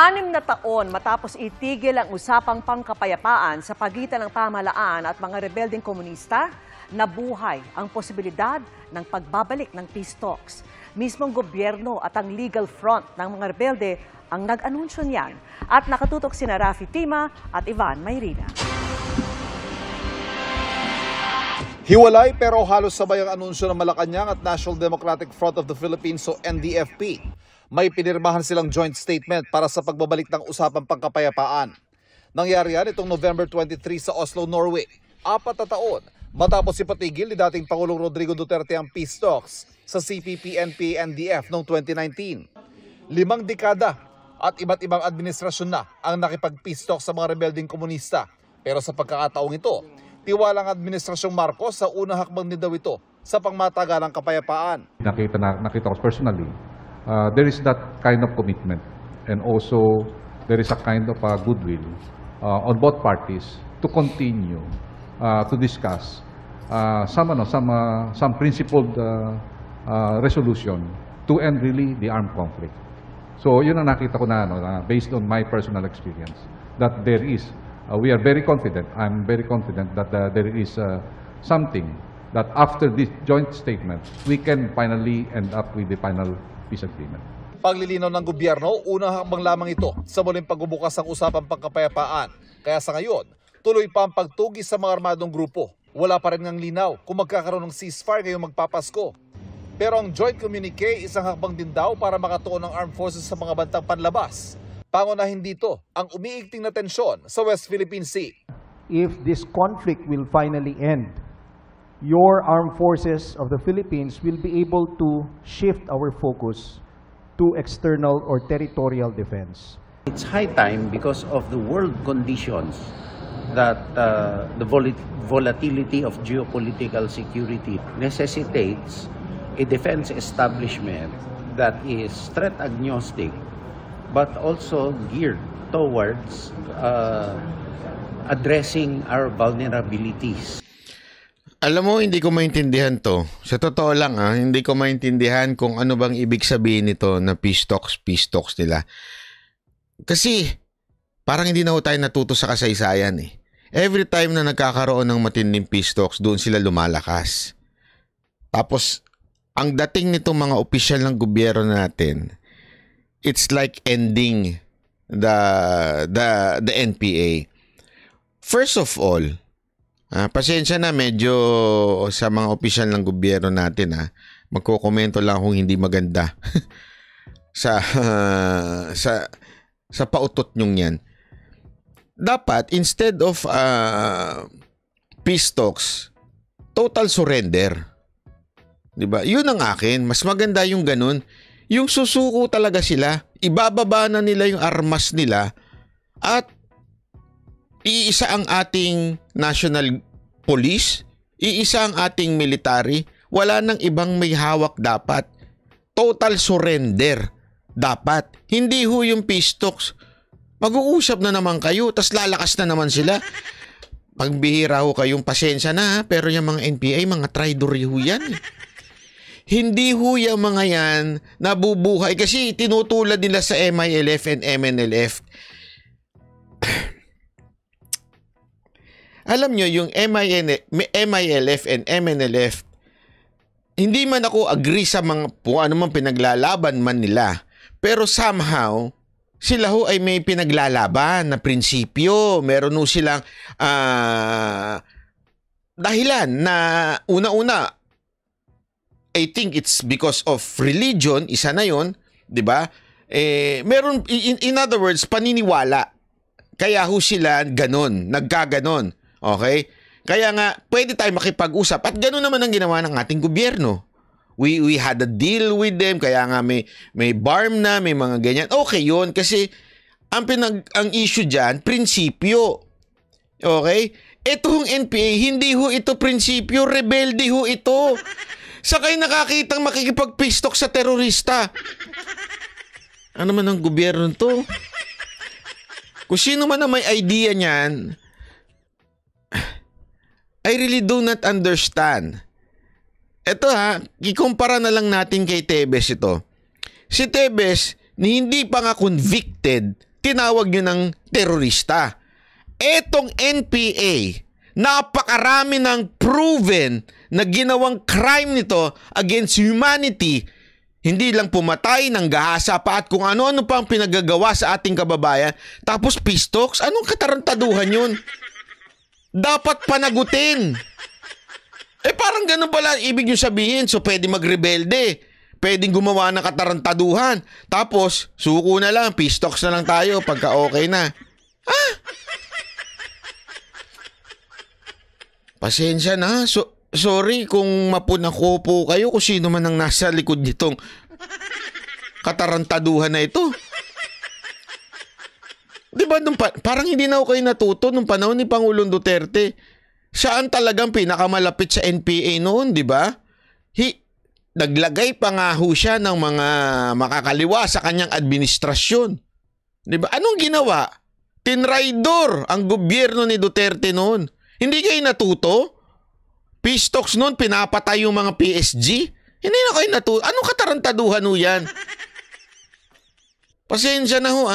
6 na taon matapos itigil ang usapang pangkapayapaan sa pagitan ng pamahalaan at mga rebeldeng komunista, nabuhay ang posibilidad ng pagbabalik ng peace talks. Mismong gobyerno at ang legal front ng mga rebelde ang nag-anunsyo niyan. At nakatutok sina Rafi Tima at Ivan Mayrina. Hiwalay pero halos sabay ang anunsyo ng Malacanang at National Democratic Front of the Philippines o NDFP. May pinirmahan silang joint statement para sa pagbabalik ng usapang pangkapayapaan. Nangyari yan itong November 23 sa Oslo, Norway. 4 na taon matapos ipatigil ni dating Pangulong Rodrigo Duterte ang peace talks sa CPP-NP-NDF noong 2019. 5 dekada at iba't ibang administrasyon na ang nakipag-peace talks sa mga rebeldeng komunista. Pero sa pagkakataong ito, tiwalang Administrasyong Marcos sa unang hakbang din daw ito sa pangmatagalang kapayapaan. Nakita ko personally, there is that kind of commitment and also there is a kind of goodwill on both parties to continue to discuss some principled resolution to end really the armed conflict. So yun ang nakita ko na based on my personal experience that there is. We are very confident. I'm very confident that there is something that after this joint statement, we can finally end up with the final peace agreement. Paglilinaw ng gobyerno, unang hakbang lamang ito sa muling pagbubukas ng usapang pangkapayapaan. Kaya sa ngayon, tuloy pa ang pagtugis sa mga armadong grupo. Wala pa rin ng linaw kung magkakaroon ng ceasefire ngayong magpapasko. Pero ang joint communique, isang hakbang din daw para makatuon ng armed forces sa mga bantang panlabas. Pangunahin dito ang umiigting na tensyon sa West Philippine Sea. If this conflict will finally end, your armed forces of the Philippines will be able to shift our focus to external or territorial defense. It's high time because of the world conditions that the volatility of geopolitical security necessitates a defense establishment that is threat agnostic but also geared towards addressing our vulnerabilities. Alam mo, hindi ko maintindihan to. Sa totoo lang, hindi ko maintindihan kung ano bang ibig sabihin nito na peace talks nila. Kasi, parang hindi na tayo natuto sa kasaysayan eh. Every time na nagkakaroon ng matinding peace talks, doon sila lumalakas. Tapos, ang dating nitong mga opisyal ng gobyerno natin, it's like ending the NPA. First of all, pasensya na medyo sa mga opisyal ng gobyerno natin magkokomento lang kung hindi maganda sa pautot nyong yan. Dapat instead of peace talks, total surrender. 'Di ba? 'Yun ang akin, mas maganda yung ganun. Yung susuko talaga sila, ibababa na nila yung armas nila at iisa ang ating national police, iisa ang ating military, wala nang ibang may hawak dapat. Total surrender dapat. Hindi ho yung peace talks. Mag-uusap na naman kayo, tas lalakas na naman sila. Pagbihira ho kayong pasensya na pero yung mga NPA, mga traidor ho yan. Hindi ho yung mga yan nabubuhay kasi tinutulad nila sa MILF and MNLF. Alam nyo, yung MILF and MNLF, hindi man ako agree sa mga kung ano man pinaglalaban man nila. Pero somehow, sila ho ay may pinaglalaban na prinsipyo. Meron ho silang dahilan na una-una, I think it's because of religion, isa na yun, di ba? Meron, in other words, paniniwala. Kaya ho sila ganon, nagkaganon. Okay? Kaya nga, pwede tayo makipag-usap. At ganon naman ang ginawa ng ating gobyerno. We had a deal with them, kaya nga may BARM na, may mga ganyan. Okay yun, kasi ang issue dyan, prinsipyo. Okay? Itong NPA, hindi ho ito prinsipyo, rebelde ho ito. Sakay nakakitang makikipag-peace talk sa terorista. Ano man ang gobyerno to? Kung sino man ang may idea niyan, I really do not understand. Ito ikumpara na lang natin kay Tebes ito. Si Tebes, hindi pa nga convicted tinawag nyo ng terorista. Etong NPA, napakarami ng proven na ginawang crime nito against humanity. Hindi lang pumatay, nanggahasa pa at kung ano-ano pang pinagagawa sa ating kababayan. Tapos peace talks, anong katarantaduhan yun? Dapat panagutin. Parang ganun pala ibig nyo sabihin. So pwede magrebelde, pwedeng gumawa ng katarantaduhan. Tapos suko na lang, peace talks na lang tayo pagka okay na. Pasensya na. Sorry kung mapunako po kayo kung sino man ang nasa likod nitong katarantaduhan na ito. Diba, parang hindi na ako kayo natuto nung panahon ni Pangulong Duterte. Siya ang talagang pinakamalapit sa NPA noon, di ba? Naglagay pa nga ho siya ng mga makakaliwa sa kanyang administrasyon. Di ba? Anong ginawa? Tinraidor ang gobyerno ni Duterte noon. Hindi kayo natuto? Peace talks noon, pinapatay yung mga PSG? Hindi na kayo natuto. Anong katarantaduhan ho yan? Pasensya na ho,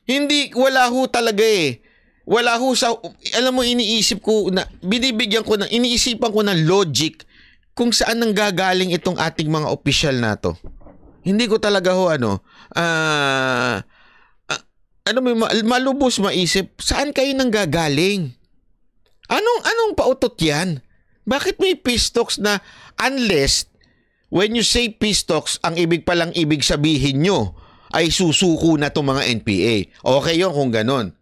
Hindi, wala ho talaga eh. Wala ho sa, alam mo, iniisip ko na, iniisipan ko ng logic kung saan nanggagaling itong ating mga opisyal na to. Hindi ko talaga ho, malubos maisip, saan kayo nanggagaling? Anong pautot yan? Bakit may peace talks na unless when you say peace talks, ang ibig sabihin nyo ay susuko na itong mga NPA. Okay yun kung ganon.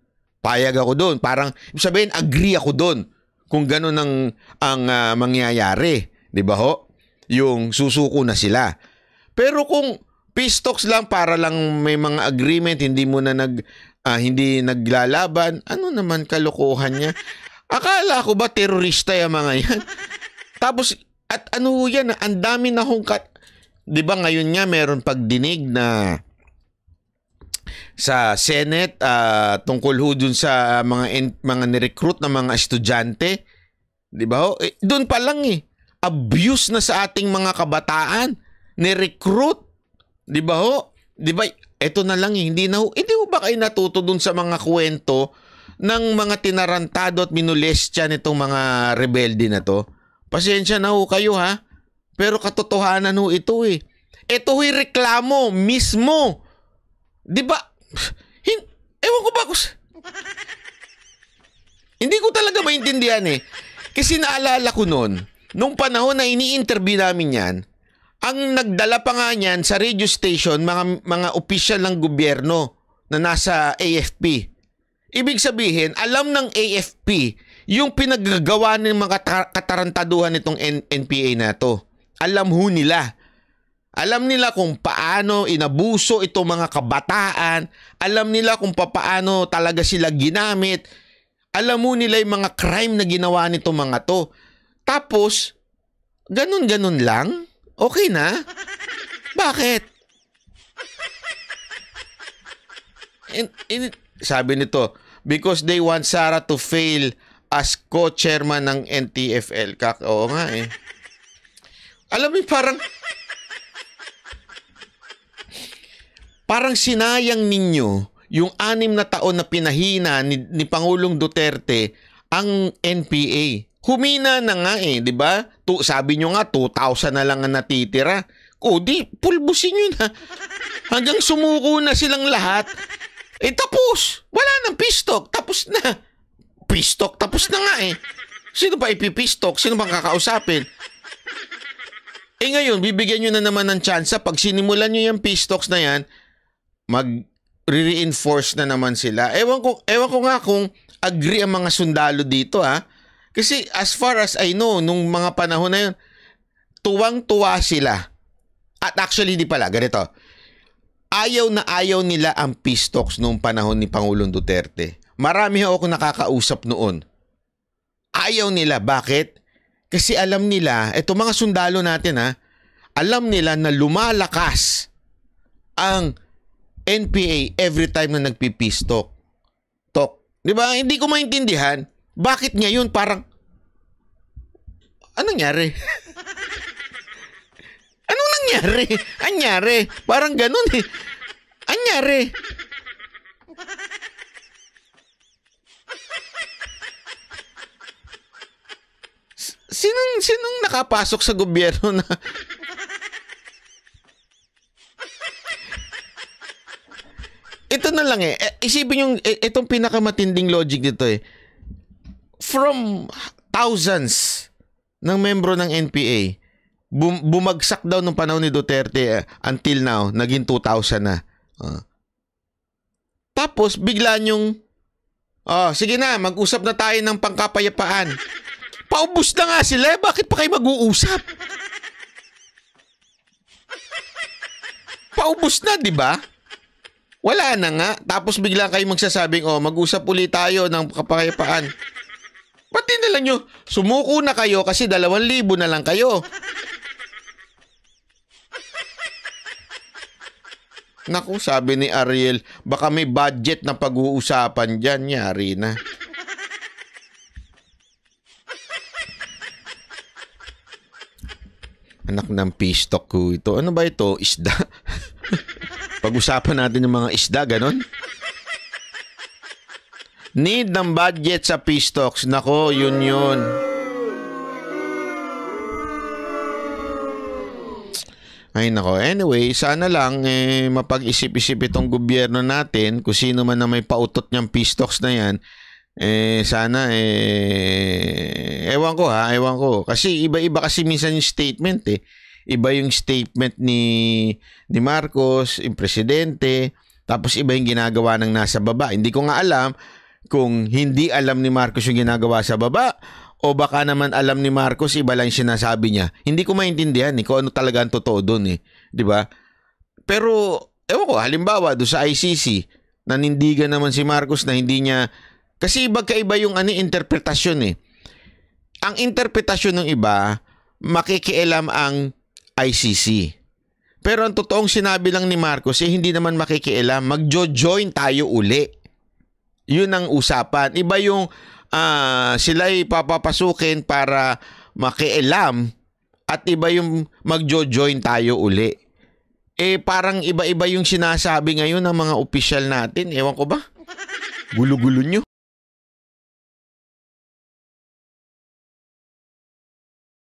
Payag ako doon. Parang sabihin, agree ako doon kung ganon ang mangyayari. Di ba ho? Yung susuko na sila. Pero kung peace talks lang para lang may mga agreement, hindi mo na hindi naglalaban, ano naman kalokohan niya? Akala ko ba terorista yung mga yan? Tapos, at ano ho yan, ang dami na hong di ba ngayon nga meron pagdinig na sa Senate tungkol ho dun sa mga nirecruit na mga estudyante. Di ba ho? Doon pa lang abuse na sa ating mga kabataan. Nirecruit. Di ba ho? Di ba? Ito na lang hindi na ho. Hindi ho ba kayo natuto dun sa mga kwento ng mga tinarantado at minulestya nitong mga rebelde na to? Pasensya na ho kayo pero katotohanan ho ito Ito ho'y reklamo mismo. Di ba? Ewan ko ba hindi ko talaga maintindihan Kasi naalala ko noon, nung panahon na ini-interview namin yan, ang nagdala pa nga niyan sa radio station, mga opisyal ng gobyerno na nasa AFP. Ibig sabihin, alam ng AFP yung pinaggagawa ng mga katarantaduhan nitong NPA na to. Alam ho nila. Alam nila kung paano inabuso itong mga kabataan. Alam nila kung paano talaga sila ginamit. Alam mo nila yung mga crime na ginawa nitong mga to. Tapos, ganun-ganun lang? Okay na? Bakit? Sabi nito, because they want Sara to fail as co-chairman ng NTFL. Oo nga Alam mo, parang sinayang ninyo yung 6 na taon na pinahina ni Pangulong Duterte ang NPA. Humina na nga di ba? Sabi nyo nga, 2,000 na lang ang natitira. Di, pulbusin nyo na. Hanggang sumuko na silang lahat. Tapos, wala nang peace talk. Tapos na. Peace talk, tapos na nga Sino pa ipi-peace talk? Sino bang kakausapin? Ngayon, bibigyan nyo na naman ng tsansa. Pag sinimulan nyo yung peace talks na yan, mag-reinforce na naman sila. Ewan ko nga kung agree ang mga sundalo dito Kasi as far as I know, nung mga panahon na yun, tuwang-tuwa sila. At actually, di pala, ganito. Ayaw na ayaw nila ang peace talks noong panahon ni Pangulong Duterte. Marami ako nakakausap noon. Ayaw nila. Bakit? Kasi alam nila, eto mga sundalo natin alam nila na lumalakas ang NPA every time na nagpi-peace talk. Di ba? Hindi ko maintindihan. Bakit ngayon parang anong nangyari? Anong nangyari? Anyari? Parang ganun Anyari? Sinong nakapasok sa gobyerno na ito na lang isipin yung itong pinakamatinding logic dito from thousands ng membro ng NPA bumagsak daw nung panahon ni Duterte until now naging 2,000 na. Tapos bigla nyong sige na, mag-usap na tayo ng pangkapayapaan. Paubos na nga sila, bakit pa kayo mag-uusap? Paubos na, di ba? Wala na nga. Tapos bigla kayo magsasabing, mag-usap ulit tayo ng kapayapaan. Pati na lang nyo, sumuko na kayo kasi 2,000 na lang kayo. Naku, sabi ni Ariel, baka may budget na pag-uusapan dyan. Yari na. Anak ng pistok ko ito. Ano ba ito? Isda? Pag-usapan natin yung mga isda, ganon? Need ng budget sa pistoks. Nako, yun. Ay nako. Anyway, sana lang mapag-isip-isip itong gobyerno natin kung sino man na may pautot niyang pistoks na yan. Sana ewan ko. Kasi iba-iba kasi minsan yung statement Iba yung statement ni Marcos, yung presidente, tapos iba yung ginagawa ng nasa baba. Hindi ko nga alam kung hindi alam ni Marcos yung ginagawa sa baba o baka naman alam ni Marcos, iba lang yung sinasabi niya. Hindi ko maintindihan kung ano talaga ang totoo doon di ba? Pero, ewan ko, halimbawa, doon sa ICC, nanindigan naman si Marcos na hindi niya, kasi iba-kaiba yung interpretasyon Ang interpretasyon ng iba, makikialam ang ICC. Pero ang totoong sinabi lang ni Marcos, hindi naman makikialam, magjo-join tayo uli. Yun ang usapan. Iba yung sila'y papapasukin para makialam at iba yung magjo-join tayo uli. Parang iba-iba yung sinasabi ngayon ng mga opisyal natin. Ewan ko ba? Gulo-gulo nyo.